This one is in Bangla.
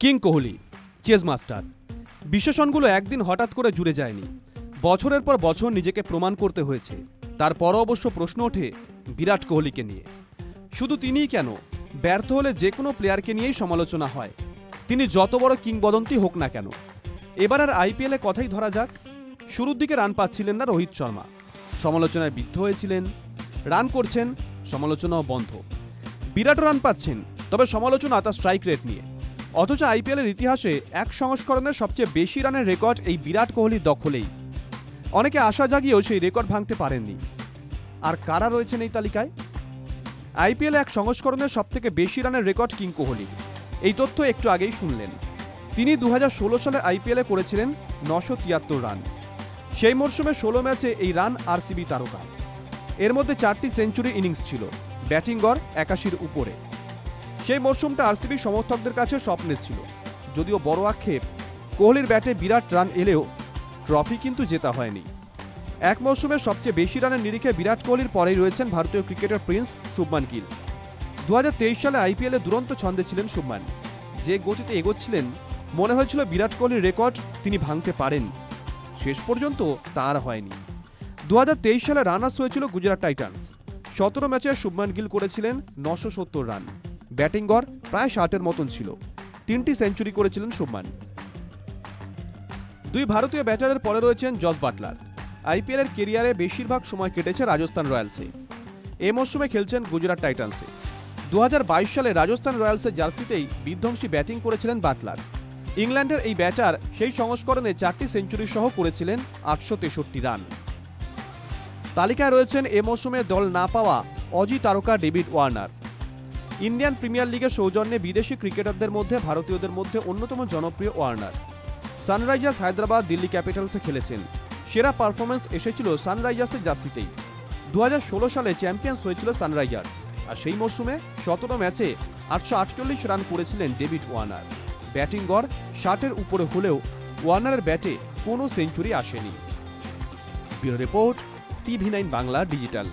King Kohli chase master. বিশেষণগুলো একদিন হঠাৎ করে জুড়ে যায়নি, বছরের পর বছর নিজেকে প্রমাণ করতে হয়েছে। তারপরও অবশ্য প্রশ্ন ওঠে বিরাট কোহলিকে নিয়ে। শুধু তিনিই কেন, ব্যর্থ হলে যে কোনো প্লেয়ারকে নিয়েই সমালোচনা হয়, তিনি যত বড় কিংবদন্তি হোক না কেন। এবার আর আইপিএলে কথাই ধরা যাক। শুরুর দিকে রান পাচ্ছিলেন না রোহিত শর্মা, সমালোচনায় বিদ্ধ হয়েছিলেন। রান করছেন, সমালোচনাও বন্ধ। বিরাট রান পাচ্ছেন, তবে সমালোচনা তার স্ট্রাইক রেট নিয়ে। অথচ আইপিএলের ইতিহাসে এক সংস্করণের সবচেয়ে বেশি রানের রেকর্ড এই বিরাট কোহলির দখলেই। অনেকে আশা জাগিয়েও সেই রেকর্ড ভাঙতে পারেননি। আর কারা রয়েছেন এই তালিকায়? আইপিএলে এক সংস্করণের সবথেকে বেশি রানের রেকর্ড কিং কোহলি। এই তথ্য একটু আগেই শুনলেন। তিনি 2016 সালে আইপিএলে করেছিলেন 973 রান। সেই মরশুমে 16 ম্যাচে এই রান আরসিবি তারকা। এর মধ্যে 4টি সেঞ্চুরি ইনিংস ছিল, ব্যাটিং গড় 81-র উপরে। সেই মরশুমটা আরসিবি সমর্থকদের কাছে স্বপ্নের ছিল। যদিও বড় আক্ষেপ, কোহলির ব্যাটে বিরাট রান এলেও ট্রফি কিন্তু জেতা হয়নি। এক মরশুমে সবচেয়ে বেশি রানের নিরিখে বিরাট কোহলির পরেই রয়েছেন ভারতীয় ক্রিকেটার প্রিন্স শুভমান গিল। 2023 সালে আইপিএলে দুরন্ত ছন্দে ছিলেন শুভমান। যে গতিতে এগোচ্ছিলেন, মনে হয়েছিল বিরাট কোহলির রেকর্ড তিনি ভাঙতে পারেন। শেষ পর্যন্ত তার হয়নি। 2023 সালে রানার্স হয়েছিল গুজরাট টাইটান্স। 17 ম্যাচে শুভমান গিল করেছিলেন 970 রান। ব্যাটিং গড় প্রায় 60-এর মতন ছিল। 3টি সেঞ্চুরি করেছিলেন শুভমান। দুই ভারতীয় ব্যাটারের পরে রয়েছেন জস বাটলার। আইপিএলের কেরিয়ারে বেশিরভাগ সময় কেটেছে রাজস্থান রয়্যালসে। এ মরশুমে খেলছেন গুজরাট টাইটান্সে। 2022 সালে রাজস্থান রয়্যালসের জার্সিতেই বিধ্বংসী ব্যাটিং করেছিলেন বাটলার। ইংল্যান্ডের এই ব্যাটার সেই সংস্করণে 4টি সেঞ্চুরি সহ করেছিলেন 863 রান। তালিকায় রয়েছেন এ মরশুমে দল না পাওয়া অজি তারকা ডেভিড ওয়ার্নার। ইন্ডিয়ান প্রিমিয়ার লিগের সৌজন্যে বিদেশি ক্রিকেটারদের মধ্যে ভারতীয়দের মধ্যে অন্যতম জনপ্রিয় ওয়ার্নার। সানরাইজার্স হায়দ্রাবাদ, দিল্লি ক্যাপিটালসে খেলেছেন। সেরা পারফরমেন্স এসেছিল সানরাইজার্সের জার্সিতেই। 2016 সালে চ্যাম্পিয়ন্স হয়েছিল সানরাইজার্স। আর সেই মরশুমে 17 ম্যাচে 848 রান করেছিলেন ডেভিড ওয়ার্নার। ব্যাটিং গড় 60-এর উপরে হলেও ওয়ার্নারের ব্যাটে কোনো সেঞ্চুরি আসেনি। Bureau report, TV nine Bangla digital.